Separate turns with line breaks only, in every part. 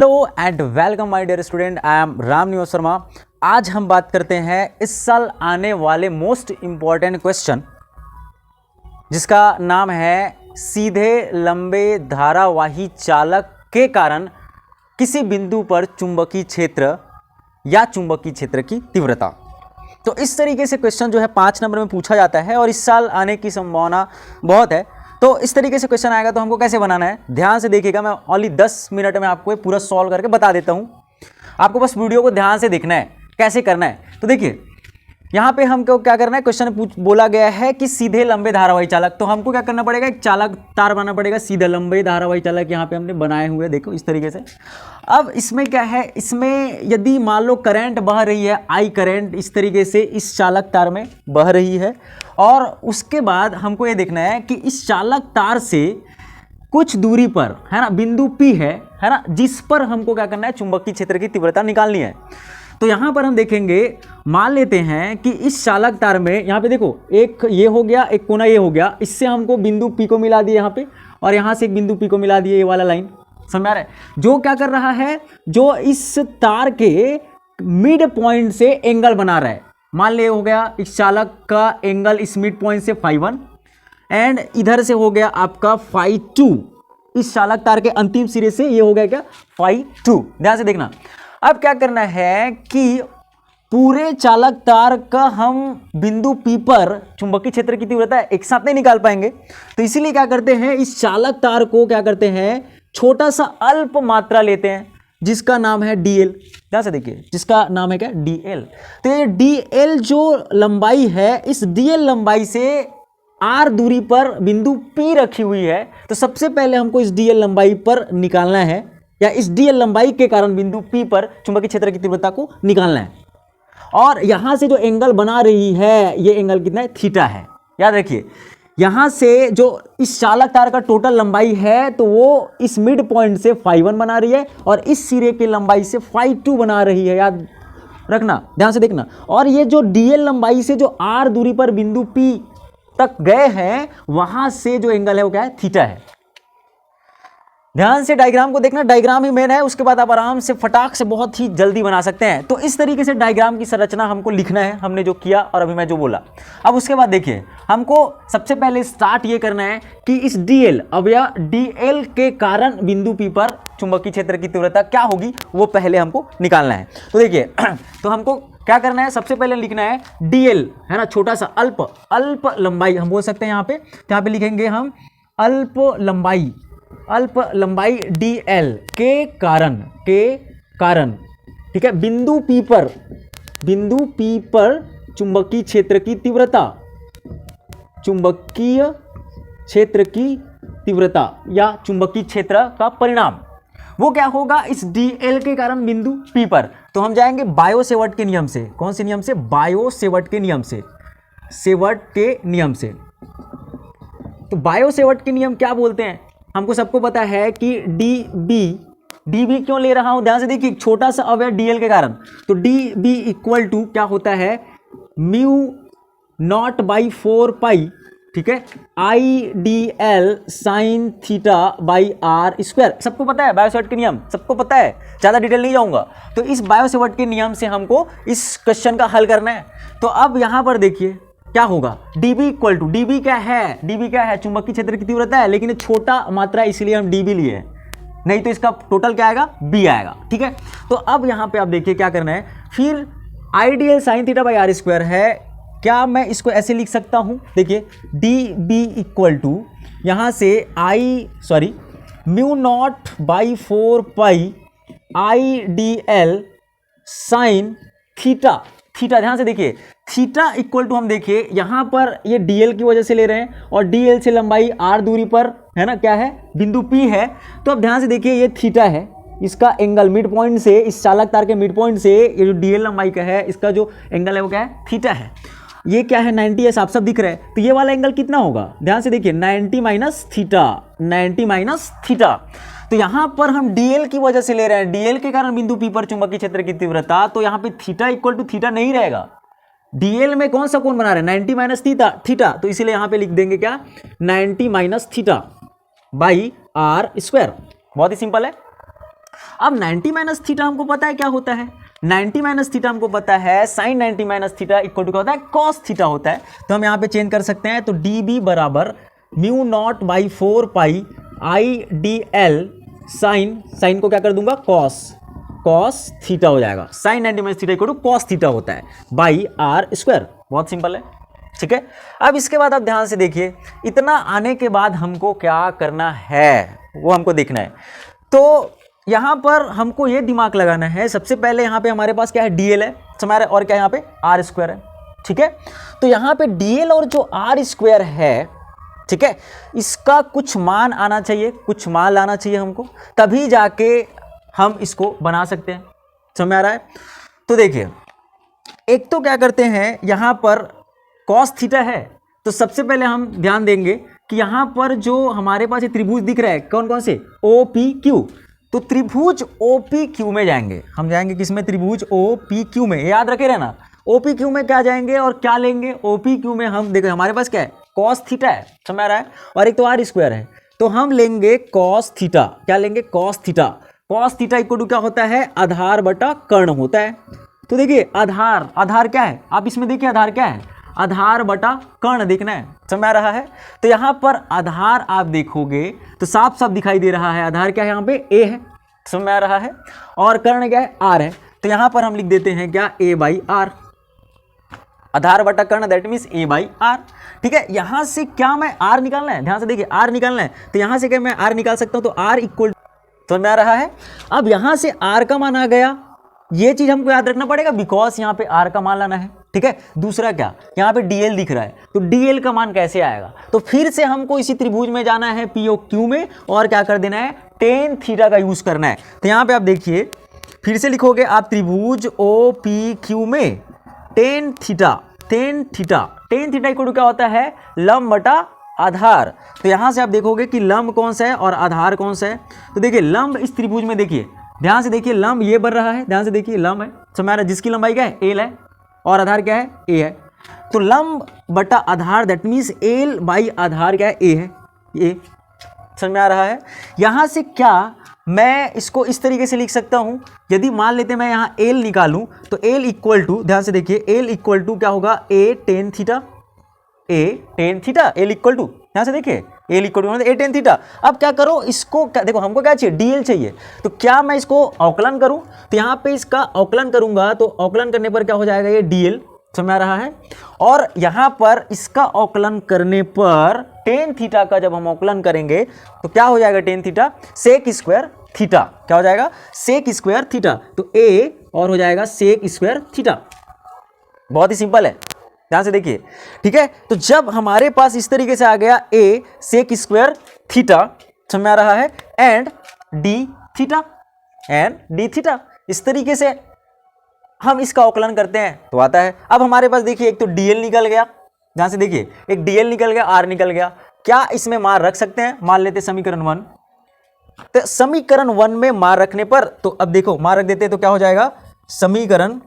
Hello and welcome my dear student, I am Ram Niwas Sharma. आज हम बात करते हैं इस साल आने वाले मोस्ट इम्पॉर्टेंट क्वेश्चन, जिसका नाम है सीधे लंबे धारावाही चालक के कारण किसी बिंदु पर चुंबकीय क्षेत्र या चुंबकीय क्षेत्र की तीव्रता। तो इस तरीके से क्वेश्चन जो है 5 नंबर में पूछा जाता है और इस साल आने की संभावना बहुत है। तो इस तरीके से क्वेश्चन आएगा तो हमको कैसे बनाना है, ध्यान से देखिएगा। मैं ओनली 10 मिनट में आपको पूरा सॉल्व करके बता देता हूं। आपको बस वीडियो को ध्यान से देखना है कैसे करना है। तो देखिए यहाँ पे हमको क्या करना है, क्वेश्चन बोला गया है कि सीधे लंबे धारावाही चालक। तो हमको क्या करना पड़ेगा, एक चालक तार बनाना पड़ेगा। सीधे लंबे धारावाही चालक यहाँ पे हमने बनाए हुए, देखो इस तरीके से। अब इसमें क्या है, इसमें यदि मान लो करंट बह रही है, आई करंट इस तरीके से इस चालक तार में बह रही है, और उसके बाद हमको ये देखना है कि इस चालक तार से कुछ दूरी पर है ना बिंदु P है ना, जिस पर हमको क्या करना है, चुंबकीय क्षेत्र की तीव्रता निकालनी है। तो यहाँ पर हम देखेंगे, मान लेते हैं कि इस चालक तार में यहाँ पे देखो एक ये हो गया, एक कोना ये हो गया, इससे हमको बिंदु P को मिला दिए यहाँ पे, और यहाँ से एक बिंदु P को मिला दिए, ये वाला लाइन समझ आ रहा है। जो क्या कर रहा है, जो इस तार के मिड पॉइंट से एंगल बना रहा है। मान ले हो गया इस चालक का एंगल इस मिड पॉइंट से φ1 एंड इधर से हो गया आपका φ2। इस चालक तार के अंतिम सिरे से ये हो गया क्या, φ2। ध्यान से देखना। अब क्या करना है कि पूरे चालक तार का हम बिंदु P पर चुंबकीय क्षेत्र की तीव्रता एक साथ नहीं निकाल पाएंगे। तो इसीलिए क्या करते हैं, इस चालक तार को क्या करते हैं, छोटा सा अल्प मात्रा लेते हैं जिसका नाम है dl। ध्यान से देखिए, जिसका नाम है क्या, dl। तो ये dl जो लंबाई है, इस dl लंबाई से r दूरी पर बिंदु P रखी हुई है। तो सबसे पहले हमको इस dl लंबाई पर निकालना है, या इस dl लंबाई के कारण बिंदु P पर चुंबकीय क्षेत्र की तीव्रता को निकालना है। और यहां से जो एंगल बना रही है, ये एंगल कितना है, थीटा है। याद रखिए, यहां से जो इस चालक तार का टोटल लंबाई है, तो वो इस मिड पॉइंट से φ1 बना रही है, और इस सिरे की लंबाई से φ2 बना रही है। याद रखना, ध्यान से देखना। और ये जो dl लंबाई से जो r दूरी पर बिंदु P तक गए हैं, वहां से जो एंगल है वो क्या है, थीटा है। ध्यान से डायग्राम को देखना, डायग्राम ही मेन है, उसके बाद आप आराम से फटाक से बहुत ही जल्दी बना सकते हैं। तो इस तरीके से डायग्राम की संरचना हमको लिखना है, हमने जो किया और अभी मैं जो बोला। अब उसके बाद देखिए, हमको सबसे पहले स्टार्ट ये करना है कि इस dl, अब यह dl के कारण बिंदु P पर चुंबकीय क्षेत्र की तीव्रता क्या होगी, वो पहले हमको निकालना है। तो देखिए तो हमको क्या करना है, सबसे पहले लिखना है dl है ना, छोटा सा अल्प लंबाई हम बोल सकते हैं यहाँ पे। तो यहाँ पे लिखेंगे हम अल्प लंबाई dl के कारण, ठीक है, बिंदु P पर चुंबकीय क्षेत्र की तीव्रता या चुंबकीय क्षेत्र का परिणाम, वो क्या होगा, इस dl के कारण बिंदु P पर। तो हम जाएंगे बायो-सेवर्ट के नियम से। कौन से नियम से, बायो-सेवर्ट के नियम से, तो बायो-सेवर्ट के नियम क्या बोलते हैं, हमको सबको पता है कि dB क्यों ले रहा हूं, ध्यान से देखिए, छोटा सा अवयव dl के कारण। तो dB इक्वल टू क्या होता है, म्यू नॉट बाई 4 पाई, ठीक है, IDL sine theta by r square. सबको पता है बायो-सेवर्ट के नियम, सबको पता है, ज्यादा डिटेल नहीं जाऊंगा। तो इस बायो-सेवर्ट के नियम से हमको इस क्वेश्चन का हल करना है। तो अब यहां पर देखिए क्या होगा, dB इक्वल टू, dB क्या है, चुंबकीय क्षेत्र की तीव्रता है, लेकिन छोटा मात्रा इसलिए हम dB लिए हैं, नहीं तो इसका टोटल क्या आएगा, B आएगा, ठीक है। तो अब यहाँ पे आप देखिए क्या करना है, फिर IDL sine theta by r square है, क्या मैं इसको ऐसे लिख सकता हूँ, देखिए dB इक्वल टू यहाँ से mu naught by 4 pi IDL sine theta, ध्यान से देखिए, थीटा इक्वल टू हम देखिए यहाँ पर ये dl की वजह से ले रहे हैं, और dl से लंबाई r दूरी पर है ना, क्या है, बिंदु P है। तो अब ध्यान से देखिए, ये थीटा है, इसका एंगल मिड पॉइंट से, इस चालक तार के मिड पॉइंट से ये जो dl लंबाई का है, इसका जो एंगल है वो क्या है, थीटा है। ये क्या है, 90 है, साफ साफ दिख रहा है। तो ये वाला एंगल कितना होगा, ध्यान से देखिए, 90 माइनस थीटा। तो यहां पर हम dl की वजह से ले रहे हैं, dl के कारण बिंदु P पर चुंबकीय क्षेत्र की तीव्रता। तो यहाँ पे थीटा इक्वल टू थीटा नहीं रहेगा, dl में कौन सा कोण बना रहे हैं, 90 माइनस थीटा। तो इसीलिए यहां पे लिख देंगे क्या, 90 minus theta by r square. बहुत ही सिंपल है। अब 90 माइनस थीटा हमको पता है क्या होता है, 90 माइनस थीटा हमको पता है sine 90 minus theta equal to क्या होता है, कॉस थीटा होता है। तो हम यहाँ पे चेंज कर सकते हैं, तो डी बी बराबर mu naught by 4 pi I D L sine को क्या कर दूंगा, कॉस थीटा हो जाएगा। Sine 90 minus theta equal to cos theta होता है बाई आर स्क्वायर। बहुत सिंपल है, ठीक है। अब इसके बाद आप ध्यान से देखिए, इतना आने के बाद हमको क्या करना है वो हमको देखना है। तो यहाँ पर हमको ये दिमाग लगाना है, सबसे पहले यहाँ पे हमारे पास क्या है, डीएल है हमारा, और क्या है यहाँ पे आर स्क्वायर है, ठीक है। तो यहाँ पे डीएल और जो आर स्क्वायर है, ठीक है, इसका कुछ मान आना चाहिए, कुछ मान लाना चाहिए हमको, तभी जाके हम इसको बना सकते हैं। समझ आ रहा है? तो देखिए, एक तो क्या करते हैं, यहाँ पर कॉस थीटा है, तो सबसे पहले हम ध्यान देंगे कि यहाँ पर जो हमारे पास ये त्रिभुज दिख रहा है, कौन कौन से, ओ पी क्यू, तो त्रिभुज ओ पी क्यू में जाएंगे हम, जाएंगे किसमें, त्रिभुज ओ पी क्यू में। याद रखे रहना, ओ पी क्यू में क्या जाएंगे और क्या लेंगे, ओ पी क्यू में हम देखो हमारे पास क्या है, कॉस थीटा है, समझ आ रहा है, और एक तो आर स्क्वायर है, तो हम लेंगे कॉस थीटा। क्या लेंगे, cos theta. Cos theta equal to क्या होता है, आधार बटा कर्ण होता है। तो देखिए आधार क्या है, आप इसमें देखिए आधार क्या है, आधार बटा कर्ण देखना है, समझ आ रहा है। तो यहाँ पर आधार आप देखोगे तो साफ साफ दिखाई दे रहा है, आधार क्या है यहाँ पे, ए है, समझ में आ रहा है, और कर्ण क्या है, आर है। तो यहाँ पर हम लिख देते हैं क्या, ए बाई आर, आधार बटा कर्ण that means a by r, ठीक है। यहाँ से क्या मैं आर निकालना है, ध्यान से देखिए आर निकालना है, तो यहाँ से क्या मैं आर निकाल सकता हूँ, तो आर इक्वल, समझ में आ रहा है। अब यहाँ से आर का मान आ गया, ये चीज हमको याद रखना पड़ेगा, बिकॉज यहाँ पे आर का मान लाना है, ठीक है। दूसरा क्या, यहाँ पे डीएल दिख रहा है, तो डीएल का मान कैसे आएगा, तो फिर से हमको इसी त्रिभुज में जाना है, पीओ क्यू में, और क्या कर देना है, टेन थीटा का यूज करना है। तो यहाँ पे आप देखिए, फिर से लिखोगे आप त्रिभुज ओ पी क्यू में टेन थीटा इक्वल टू क्या होता है, लंब बटा आधार। तो यहाँ से आप देखोगे कि लंब कौन सा है और आधार कौन सा है। तो देखिए लंब इस त्रिभुज में, देखिए ध्यान से देखिए, लंब ये बन रहा है, ध्यान से देखिए लंब है, समझ आ रहा है, जिसकी लंबाई क्या है, एल है, और आधार क्या है, ए है। तो लंब बटा आधार दैट मीन्स एल बाई आधार क्या है, ए है, ए, समझ में आ रहा है। यहाँ से क्या मैं इसको इस तरीके से लिख सकता हूँ, यदि मान लेते मैं यहाँ एल निकालूँ, तो एल इक्वल टू, ध्यान से देखिए, एल इक्वल टू क्या होगा, a tan theta, l equal to, ध्यान से देखिए, l equal to a tan theta. अब क्या करो, इसको क्या, देखो हमको क्या चाहिए, डीएल चाहिए, तो क्या मैं इसको अवकलन करूं, तो यहाँ पे इसका अवकलन करूंगा, तो अवकलन करने पर क्या हो जाएगा, ये डीएल, समझ आ रहा है। और यहाँ पर इसका अवकलन करने पर टेन थीटा का जब हम अवकलन करेंगे तो क्या हो जाएगा, tan theta sec square theta, क्या हो जाएगा, सेक स्क्वायर थीटा, तो ए और हो जाएगा सेक स्क्वायर थीटा। बहुत ही सिंपल है, ध्यान से देखिए, ठीक है। तो जब हमारे पास इस तरीके से आ गया ए सेक स्क्वायर थीटा, समझ में आ रहा है, एंड डी थीटा, इस तरीके से हम इसका अवकलन करते हैं तो आता है। अब हमारे पास देखिए, एक तो डीएल निकल गया, ध्यान से देखिए, एक डीएल निकल गया, आर निकल गया, क्या इसमें मान रख सकते हैं, मान लेते समीकरण 1, तो समीकरण 1 में मान रखने पर, तो अब देखो मान रख देते हैं तो क्या हो जाएगा, समीकरण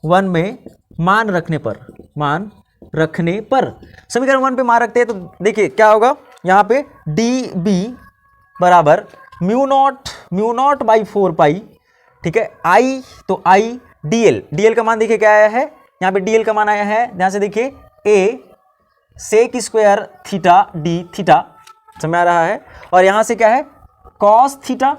1 में मान रखने पर समीकरण 1 पे मान रखते हैं तो देखिए क्या होगा, यहाँ पे डी बी बराबर म्यू नॉट बाई 4 पाई, ठीक है, आई, तो आई डीएल का मान देखिए क्या आया है, यहाँ पे डीएल का मान आया है, ध्यान से देखिए, a sec square theta d theta, समझ आ रहा है, और यहाँ से क्या है, कॉस थीटा,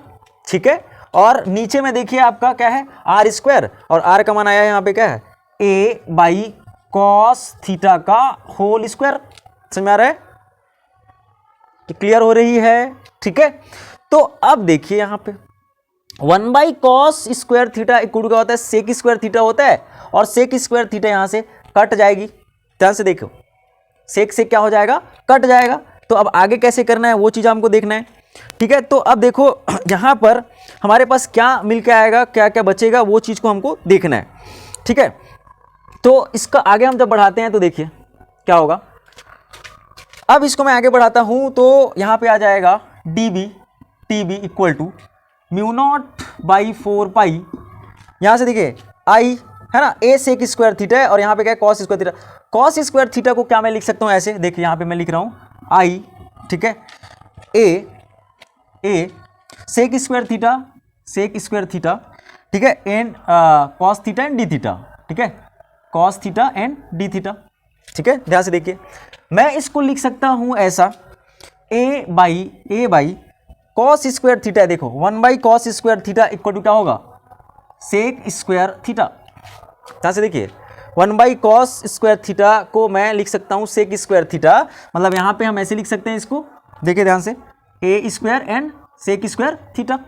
ठीक है, और नीचे में देखिए आपका क्या है, आर स्क्वायर, और आर का मान आया है यहाँ पे क्या है, ए बाई कॉस थीटा का होल स्क्वायर, समझ में आ रहा है, क्लियर हो रही है, ठीक है। तो अब देखिए यहाँ पे 1 by cos square theta equal to क्या होता है, सेक स्क्वायर थीटा होता है, और सेक स्क्वायर थीटा यहाँ से कट जाएगी, ध्यान से देखो, सेक से क्या हो जाएगा, कट जाएगा। तो अब आगे कैसे करना है वो चीज़ हमको देखना है, ठीक है। तो अब देखो यहाँ पर हमारे पास क्या मिल के आएगा, क्या क्या बचेगा, वो चीज़ को हमको देखना है, ठीक है। तो इसका आगे हम जब बढ़ाते हैं तो देखिए क्या होगा, अब इसको मैं आगे बढ़ाता हूँ तो यहाँ पे आ जाएगा T B equal to mu naught by 4 pi, यहाँ से देखिए आई है ना, ए सेक स्क्वायर थीटा है, और यहाँ पे क्या है, cos square theta. Cos square theta को क्या मैं लिख सकता हूँ ऐसे, देखिए यहाँ पे मैं लिख रहा हूँ आई, ठीक है, a sec square theta sec square theta, ठीक है, and cos theta and d theta, ठीक है, cos theta and d theta, ठीक है। ध्यान से देखिए, मैं इसको लिख सकता हूं ऐसा, a by cos square theta, देखो 1 by cos square theta equal to क्या होगा, सेक स्क्वायर थीटा। ध्यान से देखिए, 1 बाई कॉस स्क्वायर थीटा को मैं लिख सकता हूं सेक स्क्वायर थीटा, मतलब यहां पे हम ऐसे लिख सकते हैं इसको, देखिए ध्यान से, a square and sec square theta,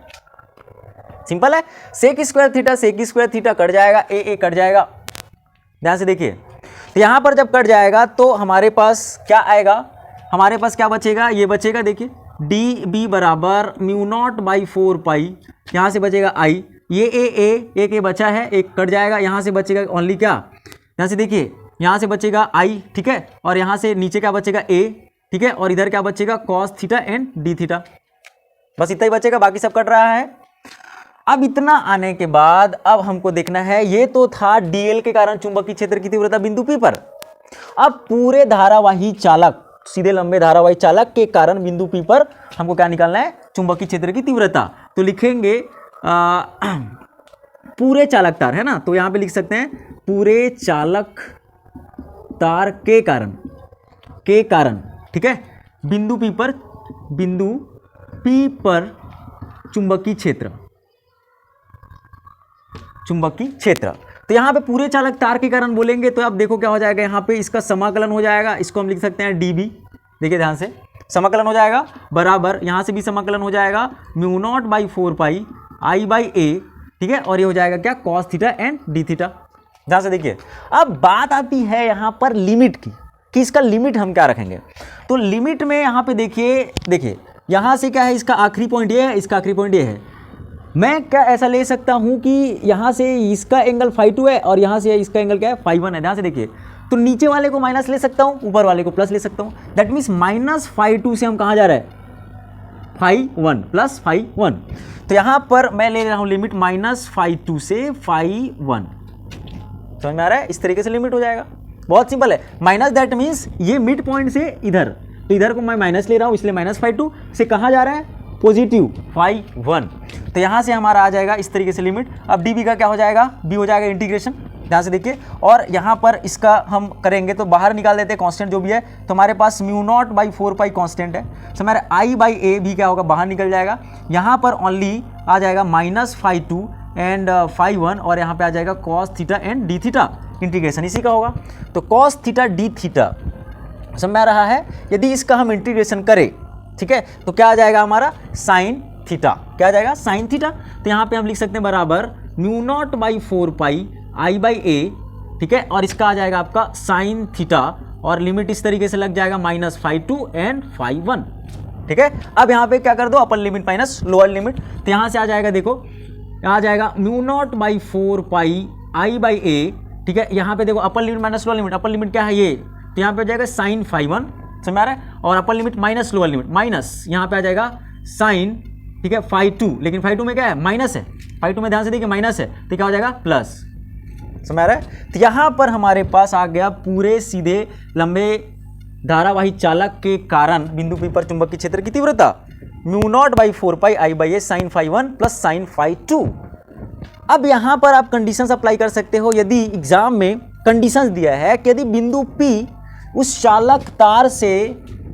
simple है। सेक स्क्वायर थीटा कट जाएगा, ए कट जाएगा। ध्यान से देखिए, तो यहां पर जब कट जाएगा तो हमारे पास क्या आएगा, हमारे पास क्या बचेगा, ये बचेगा, देखिए डी बी बराबर म्यू नॉट बाई 4 पाई, यहाँ से बचेगा आई, ये ए बचा है, एक कट जाएगा, यहाँ से बचेगा ओनली क्या, यहाँ से देखिए, यहाँ से बचेगा आई, ठीक है, और यहाँ से नीचे क्या बचेगा ए, ठीक है, और इधर क्या बचेगा cos theta and d theta, बस इतना ही बचेगा, बाकी सब कट रहा है। अब इतना आने के बाद अब हमको देखना है, ये तो था डीएल के कारण चुंबकीय क्षेत्र की तीव्रता बिंदु पी पर। अब पूरे धारावाही चालक, सीधे लंबे धारावाही चालक के कारण बिंदु पी पर हमको क्या निकालना है, चुंबकीय क्षेत्र की तीव्रता। तो लिखेंगे पूरे चालक तार, है ना, तो यहां पे लिख सकते हैं पूरे चालक तार के कारण, ठीक है, बिंदु पी पर चुंबकीय क्षेत्र। तो यहाँ पे पूरे चालक तार के कारण बोलेंगे तो अब देखो क्या हो जाएगा, यहाँ पे इसका समाकलन हो जाएगा, इसको हम लिख सकते हैं dB, देखिए ध्यान से, समाकलन हो जाएगा बराबर, यहाँ से भी समाकलन हो जाएगा mu naught by 4 pi I by a, ठीक है, और ये हो जाएगा क्या, cos theta and d theta. ध्यान से देखिए, अब बात आती है यहाँ पर लिमिट की, कि इसका लिमिट हम क्या रखेंगे। तो लिमिट में यहाँ पे देखिए यहाँ से क्या है, इसका आखिरी पॉइंट ये है, इसका आखिरी पॉइंट ये है। मैं क्या ऐसा ले सकता हूँ कि यहाँ से इसका एंगल φ2 है और यहाँ से इसका एंगल क्या है, φ1 है। ध्यान से देखिए, तो नीचे वाले को माइनस ले सकता हूँ, ऊपर वाले को प्लस ले सकता हूँ। दैट मीन्स माइनस φ2 से हम कहाँ जा रहे हैं, φ1 प्लस φ1। तो यहाँ पर मैं ले रहा हूँ लिमिट माइनस φ2 से φ1, समझ में आ रहा है, इस तरीके से लिमिट हो जाएगा, बहुत सिंपल है। माइनस दैट मीन्स ये मिड पॉइंट से इधर, तो इधर को मैं माइनस ले रहा हूँ, इसलिए माइनस φ2 से कहाँ जा रहा है, पॉजिटिव φ1। तो यहाँ से हमारा आ जाएगा इस तरीके से लिमिट। अब डी बी का क्या हो जाएगा, बी हो जाएगा इंटीग्रेशन, ध्यान से देखिए, और यहाँ पर इसका हम करेंगे तो बाहर निकाल देते हैं कांस्टेंट जो भी है, तो हमारे पास mu naught by 4 pi constant है, तो हमारे आई बाई ए भी क्या होगा, बाहर निकल जाएगा। यहाँ पर ओनली आ जाएगा माइनस φ2 एंड φ1, और यहाँ पे आ जाएगा cos theta and d theta, integration इसी का होगा। तो कॉस थीटा डी थीटा समझ में आ रहा है। यदि इसका हम इंटीग्रेशन करें, ठीक है, तो क्या आ जाएगा हमारा साइन थीटा, क्या आ जाएगा साइन थीटा। तो यहाँ पे हम लिख सकते हैं बराबर mu naught by 4 pi I by a, ठीक है, और इसका आ जाएगा आपका साइन थीटा, और लिमिट इस तरीके से लग जाएगा माइनस φ2 एंड φ1, ठीक है। अब यहाँ पे क्या कर दो, upper limit minus lower limit, तो यहाँ से आ जाएगा, देखो आ जाएगा mu naught by 4 pi I by a, ठीक है। यहाँ पे देखो upper limit minus lower limit, upper limit क्या है ये, तो यहाँ पे आ जाएगा साइन φ1, समझ आ रहा है, और अपर limit minus lower limit minus, यहाँ पे आ जाएगा साइन, ठीक है, φ2, लेकिन φ2 में क्या है, माइनस है, φ2 में ध्यान से देखिए माइनस है, तो क्या हो जाएगा प्लस, समझ आ रहा है। तो यहाँ पर हमारे पास आ गया पूरे सीधे लंबे धारावाही चालक के कारण बिंदु पी पर चुंबकीय क्षेत्र की तीव्रता mu naught by 4 pi I by a sine φ1 plus sine φ2। अब यहाँ पर आप कंडीशंस अप्लाई कर सकते हो, यदि एग्जाम में कंडीशंस दिया है कि यदि बिंदु P उस चालक तार से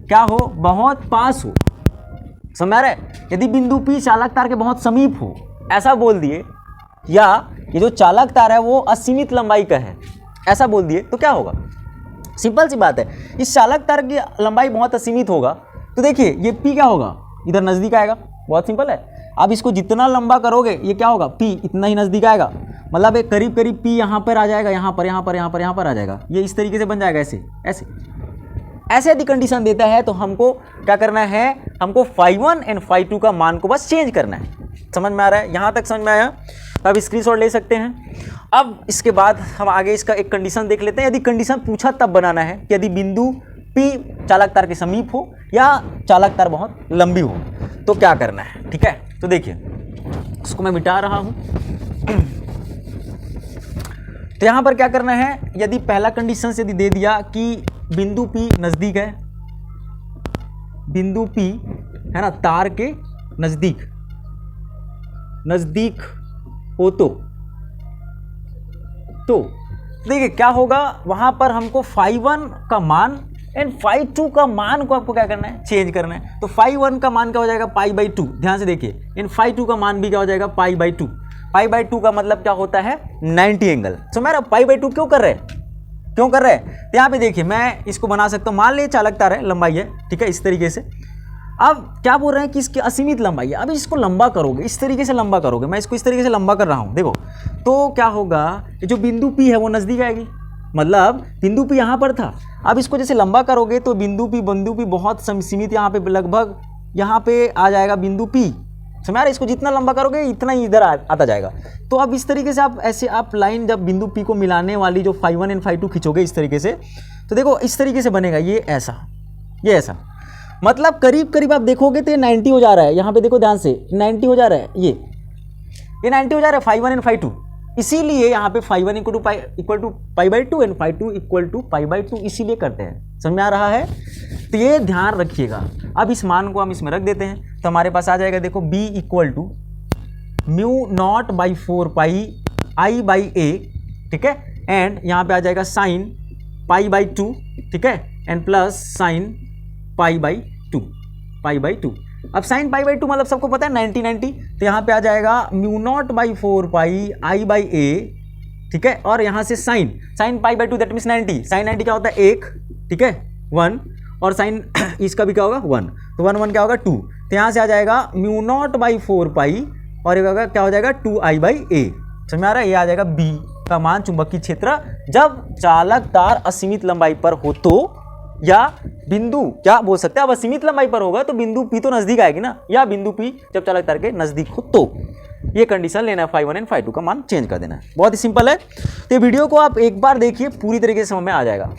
क्या हो, बहुत पास हो, समझ आ रहा है, यदि बिंदु P चालक तार के बहुत समीप हो, ऐसा बोल दिए, या ये जो चालक तार है वो असीमित लंबाई का है, ऐसा बोल दिए, तो क्या होगा, सिंपल सी बात है, इस चालक तार की लंबाई बहुत असीमित होगा, तो देखिए ये P क्या होगा, इधर नज़दीक आएगा, बहुत सिंपल है। अब इसको जितना लंबा करोगे ये क्या होगा, P इतना ही नज़दीक आएगा, मतलब एक करीब करीब P यहाँ पर आ जाएगा, यहाँ पर आ जाएगा, ये इस तरीके से बन जाएगा, ऐसे यदि कंडीशन देता है तो हमको क्या करना है, हमको φ1 एंड φ2 का मान को बस चेंज करना है। समझ में आ रहा है, यहाँ तक समझ में आया, अब स्क्रीनशॉट ले सकते हैं। अब इसके बाद हम आगे इसका एक कंडीशन देख लेते हैं। यदि कंडीशन पूछा तब बनाना है कि यदि बिंदु P चालक तार के समीप हो या चालक तार बहुत लंबी हो तो क्या करना है, ठीक है। तो देखिए उसको मैं मिटा रहा हूँ। तो यहाँ पर क्या करना है, यदि पहला कंडीशन यदि दे दिया कि बिंदु P नज़दीक है, बिंदु P है ना तार के नज़दीक, नजदीक हो तो देखिए क्या होगा, वहां पर हमको φ1 का मान एंड φ2 का मान को आपको क्या करना है, चेंज करना है। तो φ1 का मान क्या हो जाएगा π/2, ध्यान से देखिए, एंड φ2 का मान भी क्या हो जाएगा π/2। π/2 का मतलब क्या होता है 90 एंगल। समझ रहे, π/2 क्यों कर रहे हैं, तो यहाँ पे देखिए मैं इसको बना सकता हूँ, मान लीजिए चालक तार है, लंबाई है, ठीक है, इस तरीके से। अब क्या बोल रहे हैं कि इसकी असीमित लंबाई है। अब इसको लंबा करोगे, इस तरीके से लंबा करोगे, मैं इसको इस तरीके से लंबा कर रहा हूँ, देखो तो क्या होगा, जो बिंदु P है वो नज़दीक आएगी, मतलब बिंदु P यहाँ पर था। अब इसको जैसे लंबा करोगे तो बिंदु P बहुत सीमित, यहाँ पे लगभग यहाँ पे आ जाएगा बिंदु P। समझ रहे, इसको जितना लंबा करोगे इतना ही इधर आता जाएगा। तो अब इस तरीके से आप ऐसे आप लाइन जब बिंदु P को मिलाने वाली जो φ1 एंड φ2 खींचोगे इस तरीके से, तो देखो इस तरीके से बनेगा, ये ऐसा, मतलब करीब करीब आप देखोगे तो ये 90 हो जा रहा है। यहाँ पे देखो ध्यान से, 90 हो जा रहा है, ये 90 हो जा रहा है φ1 एंड φ2। इसीलिए यहाँ पे φ1 equal to π/2 and φ2 equal to π/2 इसीलिए करते हैं। समझ में आ रहा है, तो ये ध्यान रखिएगा। अब इस मान को हम इसमें रख देते हैं, तो हमारे पास आ जाएगा, देखो b इक्वल टू μ0/4 πi/a, ठीक है, एंड यहाँ पे आ जाएगा साइन π/2, ठीक है, एंड प्लस साइन π/2। अब साइन π/2 मतलब सबको पता है 90, तो यहाँ पे आ जाएगा μ0/4 πi/a, ठीक है, और यहाँ से साइन π/2 दैट मीन्स 90, साइन 90 क्या होता है 1, ठीक है 1, और साइन इसका भी क्या होगा 1, तो 1 क्या होगा 2, तो यहाँ से आ जाएगा μ0/4 पाई और ये क्या हो जाएगा 2i/a। समझ में आ रहा है, ये आ जाएगा b का मान चुंबकीय क्षेत्र जब चालक तार असीमित लंबाई पर हो तो, या बिंदु क्या बोल सकते हैं, अब असीमित लंबाई पर होगा तो बिंदु P तो नजदीक आएगी ना, या बिंदु P जब चालक तार के नजदीक हो तो ये कंडीशन लेना है, φ1 एंड φ2 का मान चेंज कर देना है। बहुत ही सिंपल है, तो वीडियो को आप एक बार देखिए, पूरी तरीके से समझ में आ जाएगा।